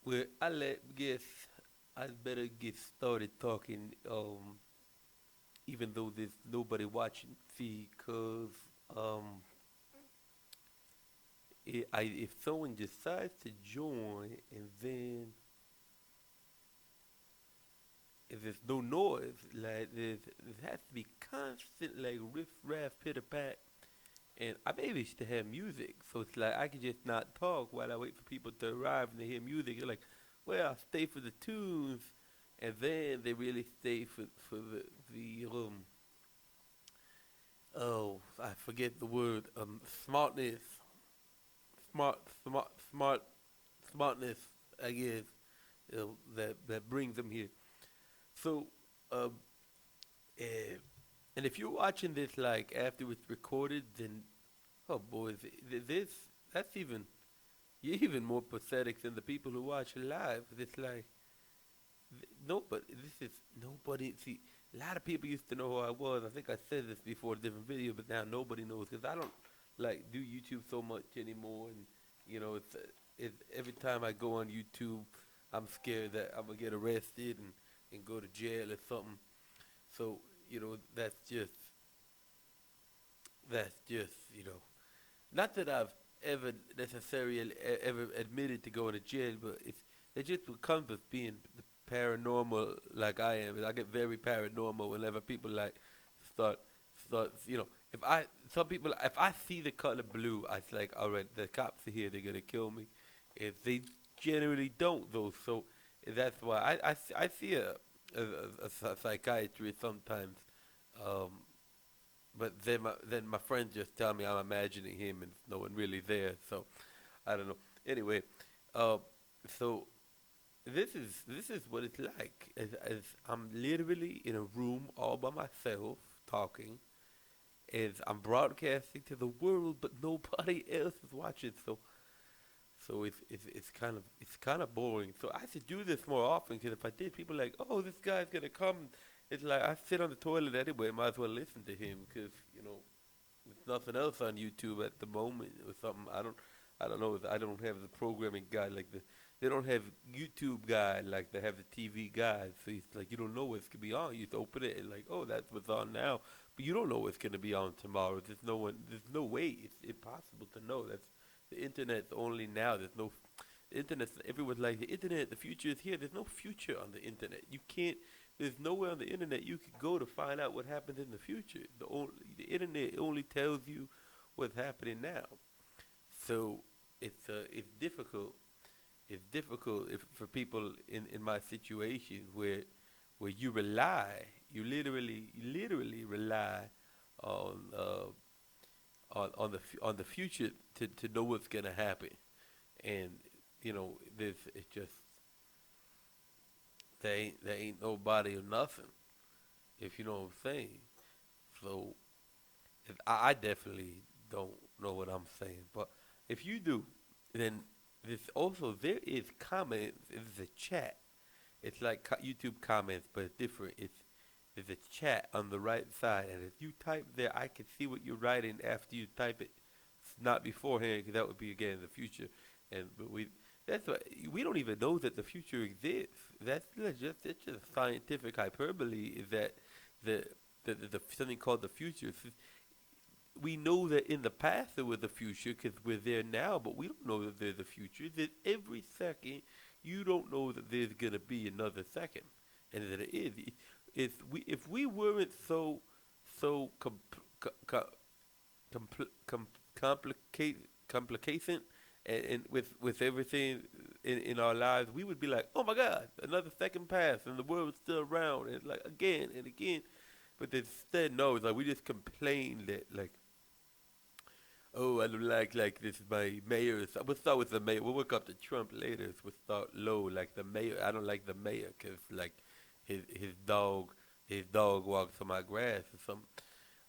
Well, I'd better get started talking. Even though there's nobody watching, see, cause um, if someone decides to join and then if there's no noise, like there has to be constant like riff raff pitter pat, and I maybe should have music, so it's like I can just not talk while I wait for people to arrive and they hear music. They're like, well, I'll stay for the tunes, and then they really stay for the oh, I forget the word, smartness, smart smartness, I guess, that brings them here. So, um, eh, and if you're watching this like after it's recorded, then oh boy, this that's even you're even more pathetic than the people who watch it live. It's like nobody. This is nobody. See, a lot of people used to know who I was. I think I said this before in a different video, but now nobody knows because I don't like do YouTube so much anymore. And it's every time I go on YouTube, I'm scared that I'm gonna get arrested and go to jail or something. So that's just not that I've ever necessarily ever admitted to going to jail, but it just becomes of being the paranormal like I am. I get very paranormal whenever people like start start. If I some people if I see the color blue, I like all right, the cops are here, they're gonna kill me. If they generally don't though, so that's why I see a psychiatrist sometimes. Um, but then my friends just tell me I'm imagining him and no one really there. So I don't know. Anyway, uh, so this is what it's like. As I'm literally in a room all by myself talking, as I'm broadcasting to the world, but nobody else is watching. So it's kind of boring. So I should do this more often because if I did, people are like, oh, this guy's gonna come. It's like I sit on the toilet anyway. Might as well listen to him because there's nothing else on YouTube at the moment or something. I don't know. I don't have the programming guide like they don't have YouTube guide like they have the TV guide. So it's like you don't know what's gonna be on. You just open it and like, oh, that's what's on now, but you don't know what's gonna be on tomorrow. There's no way. It's impossible to know. That's the internet's only now. There's no the internet's everyone's like the internet. The future is here. There's no future on the internet. You can't. There's nowhere on the internet you could go to find out what happens in the future. The internet only tells you what's happening now. So it's difficult. It's difficult for people in my situation where you literally rely on on the future to know what's gonna happen, and there's it's just there ain't nobody or nothing, if you know what I'm saying. So if I definitely don't know what I'm saying, but if you do, then there is comments. It's a chat. It's like YouTube comments, but it's different. There's a chat on the right side, and if you type there, I can see what you're writing after you type it, not beforehand, because that would be again in the future. And but that's why we don't even know that the future exists. Just it's just scientific hyperbole. Is that the the something called the future? We know that in the past there was a future because we're there now, but we don't know that there's a future. That every second you don't know that there's gonna be another second, and that it is. If we weren't so complicated and with everything in our lives, we would be like, oh my God, another second passed and the world is still around, and like again and again. But instead, no, it's like we just complain that like, oh, I don't like this is my mayor. So we'll start with the mayor. We'll work up to Trump later. So we'll start low, like the mayor. I don't like the mayor because like his dog walks on my grass or something.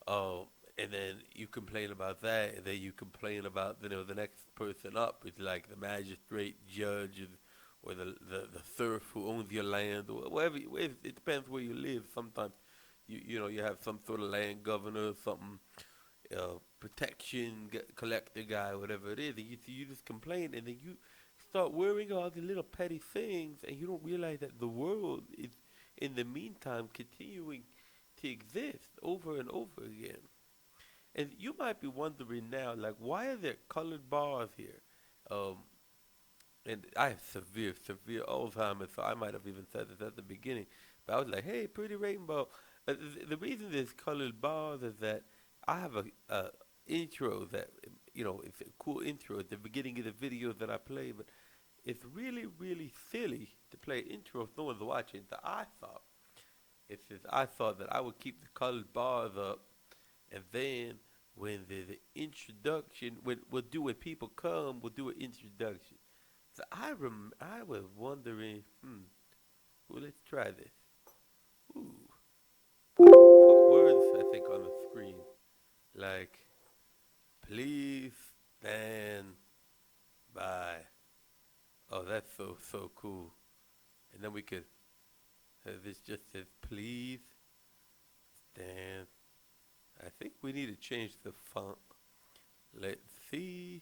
Um, and then you complain about that, and then you complain about the next person up is like the magistrate, judge, or the serf who owns your land, or wherever. It depends where you live. Sometimes you have some sort of land governor, or something, protection collector guy, whatever it is. And you just complain, and then you start worrying all the little petty things, and you don't realize that the world is, in the meantime, continuing to exist over and over again. And you might be wondering now, like, why are there colored bars here? Um, and I have severe, severe Alzheimer's, so I might have even said this at the beginning. But I was like, hey, pretty rainbow. The reason there's colored bars is that I have a intro that, it's a cool intro at the beginning of the videos that I play, but it's really, really silly to play intro if no one's watching. I thought that I would keep the colored bars up, and then when there's an introduction, when people come, we'll do an introduction. So I was wondering, well, let's try this. Ooh, I could put words, I think, on the screen, like, please stand by. Oh, that's so, so cool. And then we could have this just says, please stand. I think we need to change the font. Let's see.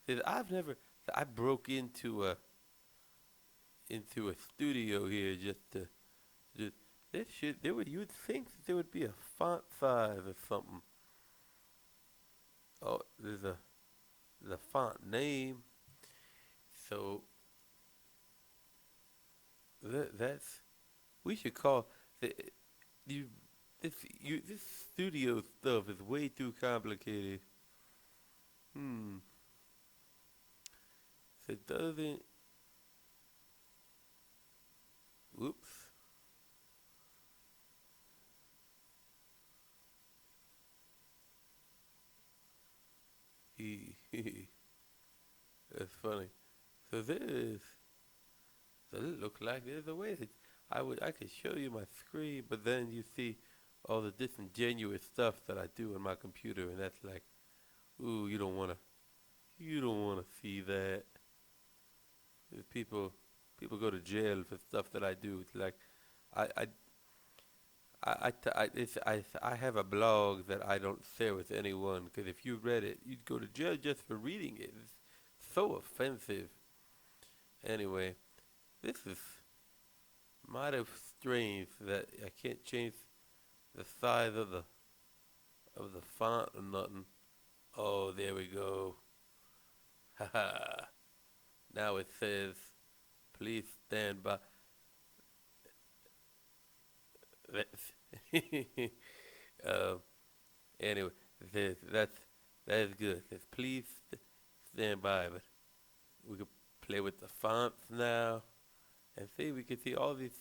Says, I broke into a studio here just this shit. You would think that there would be a font size or something. Oh, there's a font name. So that's we should call the you this studio stuff is way too complicated. Hmm. So it doesn't. Whoops. That's funny. So does it look like there's a way that I could show you my screen, but then you see all the disingenuous stuff that I do on my computer, and that's like, ooh, you don't wanna see that. If people go to jail for stuff that I do. It's like, I I I have a blog that I don't share with anyone because if you read it, you'd go to jail just for reading it. It's so offensive. Anyway, this is mighty strange that I can't change the size of the font or nothing. Oh, there we go. Haha. Now it says, please stand by. That's um, anyway, it says that is good. It says, please stand by. But we could play with the fonts now and see. We can see all these.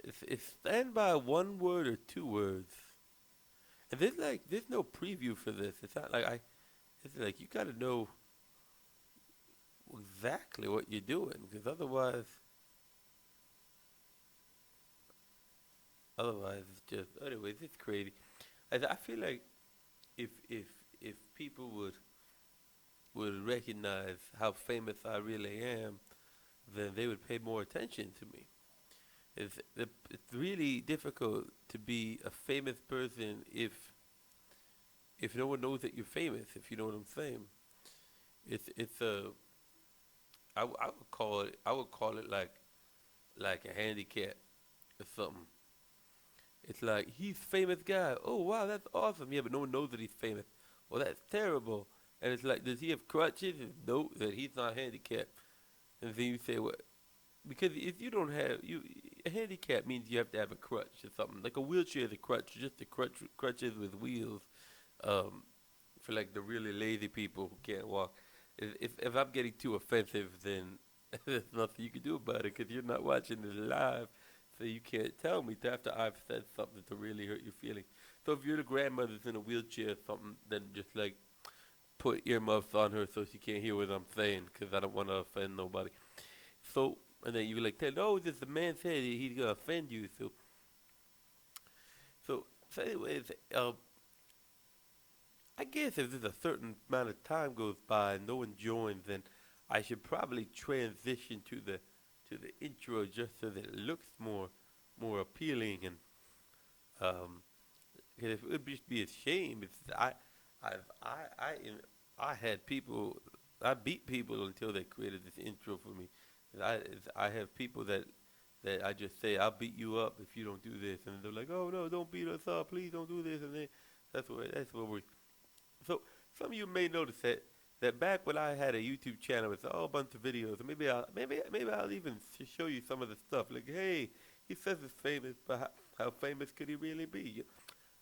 It's stand by one word or two words. And there's no preview for this. It's not like I. It's like you got to know exactly what you're doing because otherwise it's just. Anyways, it's crazy. I feel like if people would recognize how famous I really am, then they would pay more attention to me. It's really difficult to be a famous person if no one knows that you're famous. If you know what I'm saying, it's a I would call it like a handicap or something. It's like he's famous guy. Oh wow, that's awesome. Yeah, but no one knows that he's famous. Well, that's terrible. And it's like, does he have crutches? No, that he's not handicapped. And then you say, what? Because if you don't have a handicap means you have to have a crutch or something. Like a wheelchair is a crutch, just a crutches with wheels. Um, for like the really lazy people who can't walk. If I'm getting too offensive, then there's nothing you can do about it because you're not watching this live, so you can't tell me after I've said something to really hurt your feelings. So if you're the grandmother's in a wheelchair or something, then just like put earmuffs on her so she can't hear what I'm saying because I don't want to offend nobody. So and then you like tell, no, this is the man said he's gonna offend you. So anyways, I guess if there's a certain amount of time goes by and no one joins, then I should probably transition to the intro just so that it looks more appealing and um 'cause it would just be a shame if I I had people, I beat people until they created this intro for me. And I have people that I just say, I'll beat you up if you don't do this. And they're like, oh no, don't beat us up. Please don't do this. And then that's where we, so some of you may notice that back when I had a YouTube channel with a whole bunch of videos, and maybe I'll even show you some of the stuff. Like, hey, he says he's famous, but how famous could he really be?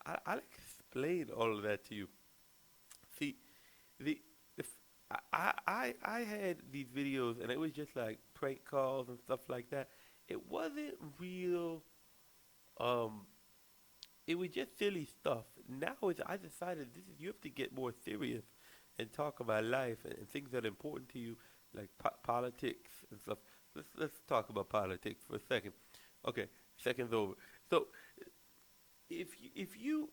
I'll explain all of that to you. See, the if I had these videos, and it was just like prank calls and stuff like that. It wasn't real. Um, it was just silly stuff. Now I decided this is you have to get more serious and talk about life and things that are important to you, like politics and stuff. Let's talk about politics for a second. Okay, second's over. So if you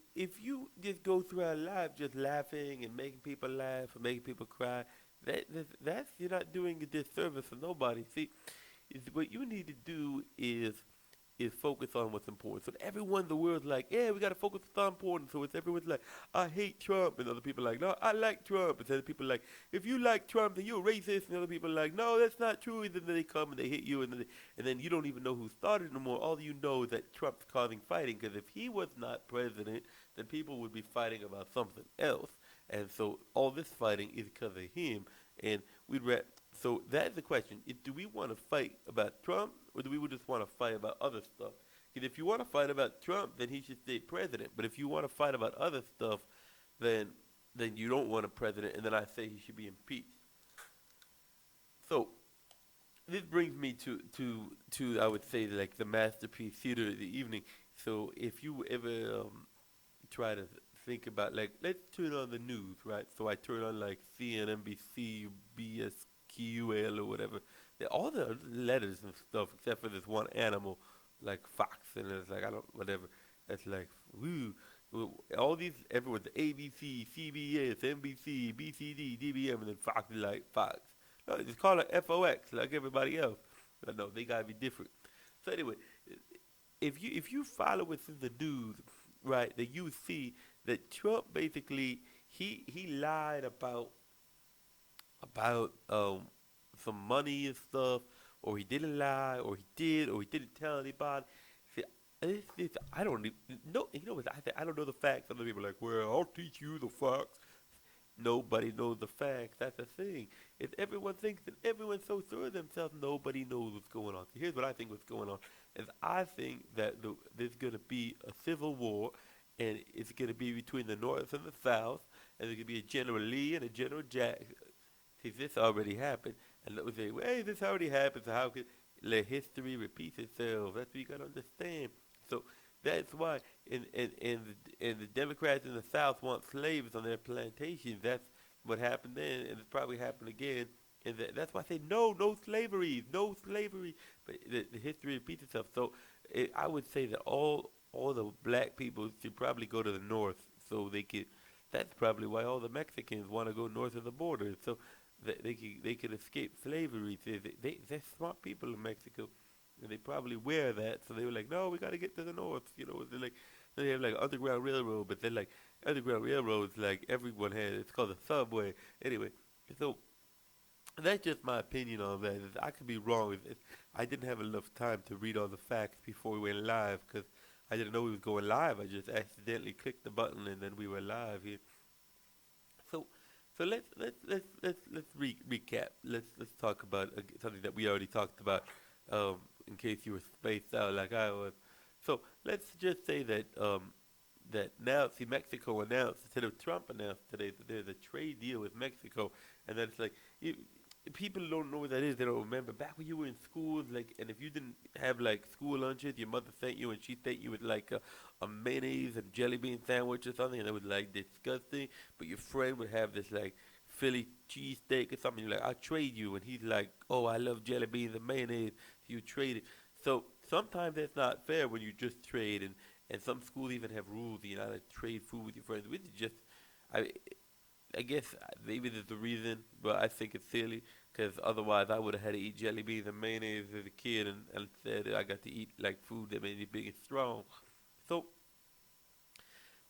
just go through our life just laughing and making people laugh and making people cry, that's you're not doing a disservice for nobody. See, what you need to do is focus on what's important. So everyone in the world's like, yeah, we got to focus on what's important. So it's everyone's like, I hate Trump, and other people are like, no, I like Trump. And other people are like, if you like Trump, then you're racist. And other people are like, no, that's not true. And then they come and they hit you, and then you don't even know who started no more. All you know is that Trump's causing fighting. Because if he was not president, then people would be fighting about something else. And so all this fighting is because of him. And we'd re- so that's the question. Do we want to fight about Trump or do we just want to fight about other stuff? Because if you want to fight about Trump, then he should stay president. But if you want to fight about other stuff, then then you don't want a president, and then I say he should be impeached. So this brings me to I would say like the masterpiece theater of the evening. So if you ever try to think about like let's turn on the news, right? So I turn on like CNN, NBC, BSQL or whatever. All the letters and stuff except for this one animal like Fox and it's like I don't whatever. That's like woo. All these everyone's ABC, CBS, NBC, BCD, DBM, and then Fox is like Fox. No, just call it FOX like everybody else. But no, they gotta be different. So anyway, if you follow what's in the news, right, that you see that Trump basically he lied about some money and stuff, or he didn't lie, or he did, or he didn't tell anybody. See, I don't even, no, you know what I say? I don't know the facts. Other people are like, well, I'll teach you the facts. Nobody knows the facts. That's the thing. If everyone thinks that everyone's so sure of themselves, nobody knows what's going on. So here's what I think what's going on is I think that there's going to be a civil war, and it's going to be between the North and the South, and there's going to be a General Lee and a General Jack. See, this already happened, and we say, well, hey, this already happened, so how could let history repeat itself? That's what you got to understand. So that's why, and the Democrats in the South want slaves on their plantations. That's what happened then, and it's probably happened again. And that's why I say no, no slavery, no slavery. But the history repeats itself. So I would say that all the black people should probably go to the north, so they could. That's probably why all the Mexicans want to go north of the border, so that they could escape slavery. They're smart people in Mexico, and they probably wear that. So they were like, no, we got to get to the north. They're like they have like underground railroad, but they're like underground railroads like everyone has. It's called the subway. Anyway, so that's just my opinion on that. I could be wrong. I didn't have enough time to read all the facts before we went live because I didn't know we was going live. I just accidentally clicked the button and then we were live here. So, so let's recap. Let's talk about something that we already talked about. In case you were spaced out like I was. So let's just say that now, see, Mexico announced instead of Trump announced today that there's a trade deal with Mexico, and then it's like you, people don't know what that is. They don't remember back when you were in school, like, and if you didn't have like school lunches, your mother sent you, and she sent you with like a mayonnaise and jelly bean sandwich or something, and it was like disgusting. But your friend would have this like Philly cheesesteak or something. You're like, I'll trade you, and he's like, oh, I love jelly beans and mayonnaise. So you trade it. So sometimes that's not fair when you just trade, and some schools even have rules. You're not to trade food with your friends, which is just, I, I guess maybe there's a reason, but I think it's silly because otherwise I would have had to eat jelly beans and mayonnaise as a kid, and instead I got to eat like food that made me big and strong. So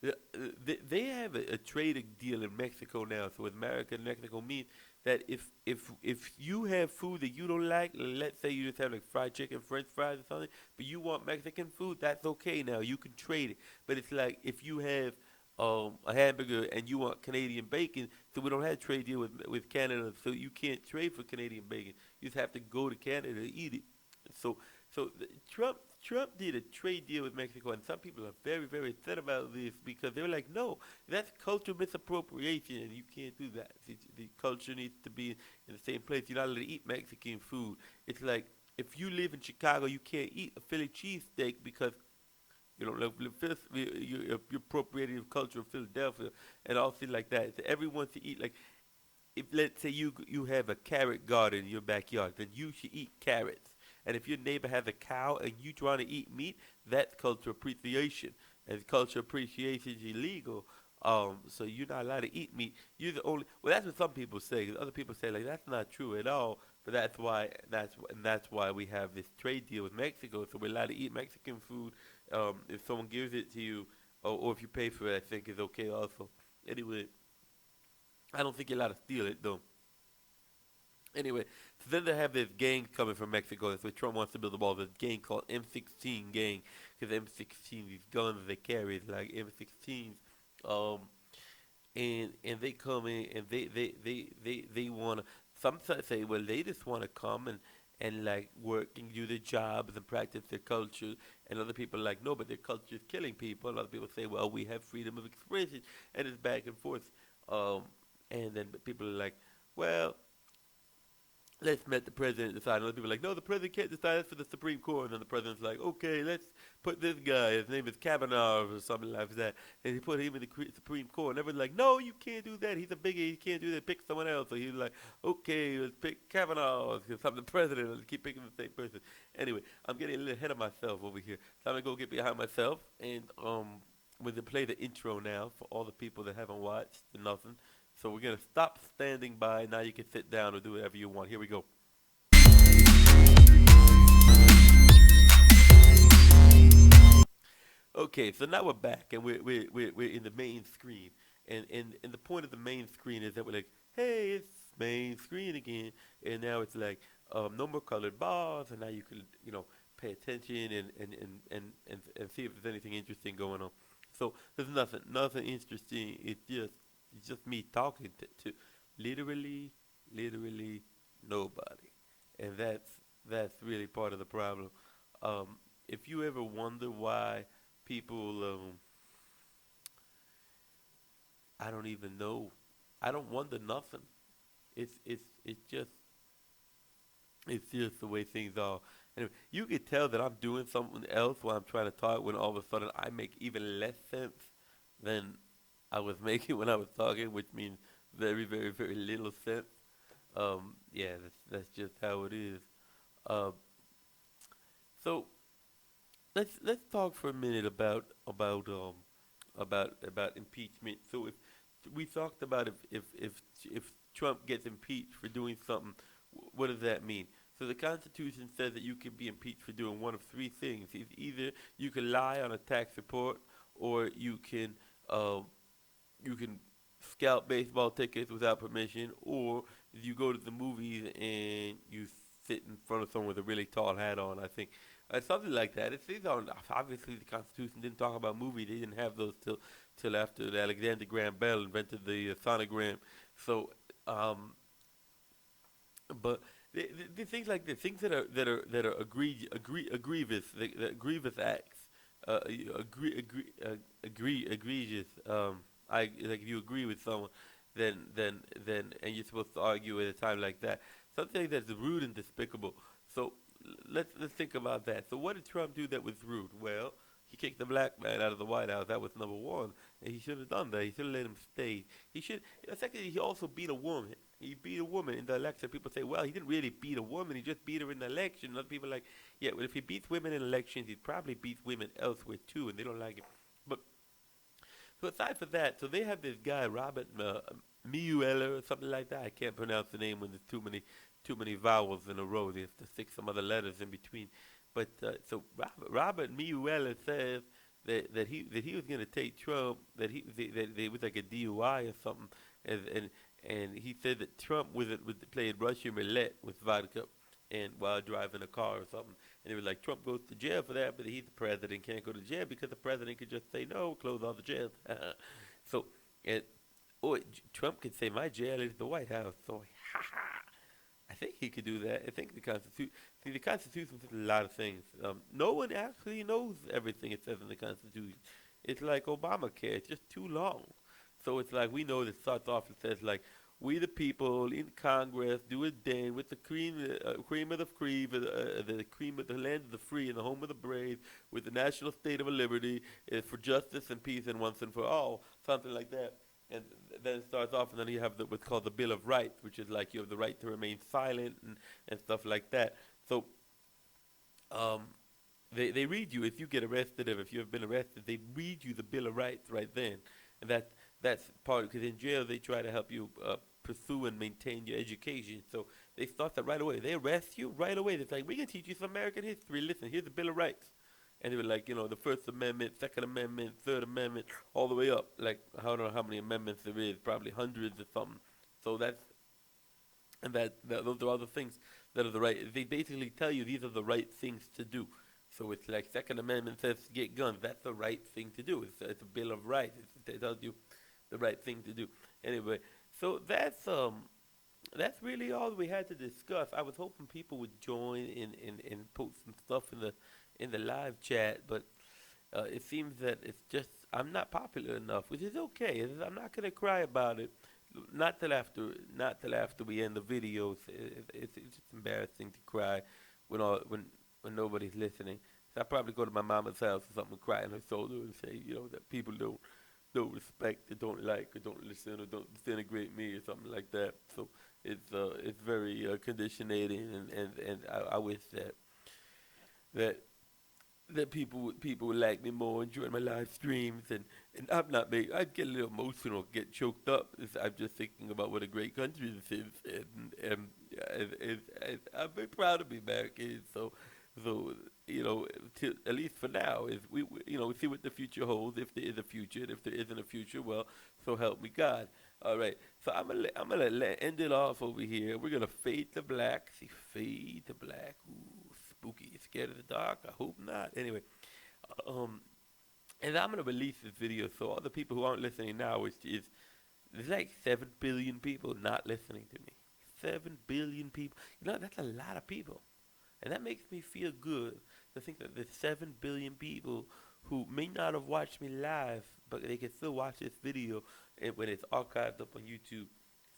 They have a trade deal in Mexico now. So with America and Mexico means that if you have food that you don't like, let's say you just have like fried chicken, French fries or something, but you want Mexican food, that's okay now. You can trade it. But it's like if you have a hamburger and you want Canadian bacon, so we don't have a trade deal with Canada, so you can't trade for Canadian bacon. You just have to go to Canada to eat it. So Trump did a trade deal with Mexico, and some people are very very upset about this because they're like, no, that's cultural misappropriation, and you can't do that. The culture needs to be in the same place. You're not allowed to eat Mexican food. It's like if you live in Chicago, you can't eat a Philly cheesesteak because you know, you're appropriating the culture of Philadelphia and all things like that. So everyone should eat like if let's say you have a carrot garden in your backyard, then you should eat carrots. And if your neighbor has a cow and you trying to eat meat, that's cultural appreciation. And cultural appreciation is illegal. So you're not allowed to eat meat. You're the only. Well, that's what some people say. Other people say like that's not true at all. But that's why we have this trade deal with Mexico. So we're allowed to eat Mexican food. If someone gives it to you, or if you pay for it, I think is okay also. Anyway, I don't think you're allowed to steal it though. Anyway, so then they have this gang coming from Mexico. That's what Trump wants to build a wall. This gang called M16 gang, because M16 these guns they carry is like M16s, um, and they come in and they want to. Some say, well, they just want to come and like work and do their jobs and practice their culture. And other people are like, no, but their culture is killing people. And other people say, well, we have freedom of expression, and it's back and forth. Um, and then people are like, well, let's let the president decide. And other people are like, no, the president can't decide. That's for the Supreme Court. And then the president's like, okay, let's put this guy. His name is Kavanaugh or something like that. And he put him in the Supreme Court. And everyone's like, no, you can't do that. He's a bigot. He can't do that. Pick someone else. So he's like, okay, let's pick Kavanaugh. Because I'm the president. Let's keep picking the same person. Anyway, I'm getting a little ahead of myself over here. So I'm going to go get behind myself. And we're going to play the intro now for all the people that haven't watched or nothing. So we're going to stop standing by. Now you can sit down or do whatever you want. Here we go. Okay, so now we're back and we're in the main screen. And the point of the main screen is that we're like, hey, it's main screen again. And now it's like, no more colored bars. And now you can, pay attention and see if there's anything interesting going on. So there's nothing interesting. It's just me talking to literally, literally nobody, and that's really part of the problem. If you ever wonder why people, I don't even know. I don't wonder nothing. It's just the way things are. Anyway, you can tell that I'm doing something else while I'm trying to talk. When all of a sudden I make even less sense than I was making when I was talking, which means very, very, very little sense. Yeah, that's just how it is. Uh, so let's talk for a minute about impeachment. So if we talked about if Trump gets impeached for doing something, what does that mean? So the Constitution says that you can be impeached for doing one of three things. It's either you can lie on a tax report, or uh, you can scout baseball tickets without permission, or you go to the movies and you sit in front of someone with a really tall hat on. I think something like that. It's on. Obviously, the Constitution didn't talk about movies. They didn't have those till after Alexander Graham Bell invented the sonogram. So, but the things like this, things that are grievous, the grievous acts, egregious. I like if you agree with someone, and you're supposed to argue at a time like that. Something that's rude and despicable. So let's think about that. So what did Trump do that was rude? Well, he kicked the black man out of the White House. That was number one, and he should have done that. He should have let him stay. He should. Secondly, he also beat a woman. He beat a woman in the election. People say, well, he didn't really beat a woman. He just beat her in the election. And other people are like, yeah, well, if he beats women in elections, he probably beats women elsewhere too, and they don't like it. But so aside from that, so they have this guy Robert Miueller or something like that. I can't pronounce the name when there's too many vowels in a row. They have to stick some other letters in between. But so Robert Miueller says that he was gonna take Trump, that it was like a DUI or something, and he said that Trump was playing Russian roulette with vodka and while driving a car or something, and it was like Trump goes to jail for that, but he's the president, can't go to jail because the president could just say no, close all the jails. So and oh, Trump could say my jail is the White House. So I think he could do that. I think the Constitution. See, the Constitution says a lot of things. No one actually knows everything it says in the Constitution. It's like Obamacare. It's just too long. So it's like we know that it starts off. It says like, "We the people in Congress do a thing with the cream of the free, the cream of the land of the free and the home of the brave, with the national state of liberty, for justice and peace and once and for all," something like that. And then it starts off, and then you have what's called the Bill of Rights, which is like you have the right to remain silent and stuff like that. So um, they read you if you get arrested, or if you have been arrested, they read you the Bill of Rights right then, and that's part because in jail they try to help you pursue and maintain your education. So they start that right away. They arrest you right away. They're like, we can teach you some American history. Listen, here's the Bill of Rights. And they were like, the First Amendment, Second Amendment, Third Amendment, all the way up. Like, I don't know how many amendments there is, probably hundreds or something. So those are all the things that are the right. They basically tell you these are the right things to do. So it's like Second Amendment says get guns. That's the right thing to do. It's a Bill of Rights. It tells you the right thing to do. Anyway, so that's really all we had to discuss. I was hoping people would join and post some stuff in the live chat, but it seems that it's just I'm not popular enough, which is okay. I'm not gonna cry about it. Not till after we end the videos. It's just embarrassing to cry when nobody's listening. So I probably go to my mama's house or something and cry on her shoulder and say, that people don't respect or don't like or don't listen or don't disintegrate me or something like that. So it's very conditionating, and I wish that people would like me more, enjoy my live streams, and I'm not make I get a little emotional, get choked up. I'm just thinking about what a great country this is, and I'm very proud to be American. So at least for now, is we see what the future holds, if there is a future, and if there isn't a future, well, so help me God. All right, so I'm gonna end it off over here. We're gonna fade to black. See, fade to black. Ooh, spooky. You scared of the dark? I hope not. Anyway, um, and I'm gonna release this video so all the people who aren't listening now is there's like 7 billion people not listening to me. 7 billion people. That's a lot of people. And that makes me feel good to think that there's 7 billion people who may not have watched me live, but they can still watch this video when it's archived up on YouTube.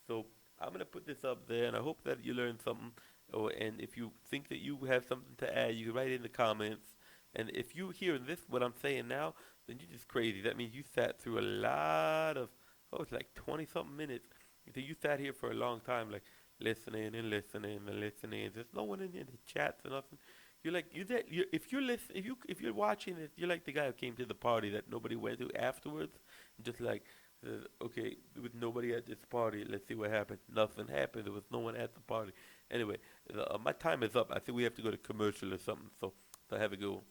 So I'm going to put this up there, and I hope that you learned something. And if you think that you have something to add, you can write it in the comments. And if you hear this, what I'm saying now, then you're just crazy. That means you sat through a lot of, it's like 20 something minutes. So you sat here for a long time, like listening and listening and listening. There's no one in the chats or nothing. You're like if you're if you're watching it, you're like the guy who came to the party that nobody went to afterwards, just like okay, there was nobody at this party. Let's see what happened. Nothing happened. There was no one at the party. Anyway, my time is up. I think we have to go to commercial or something. So have a good one.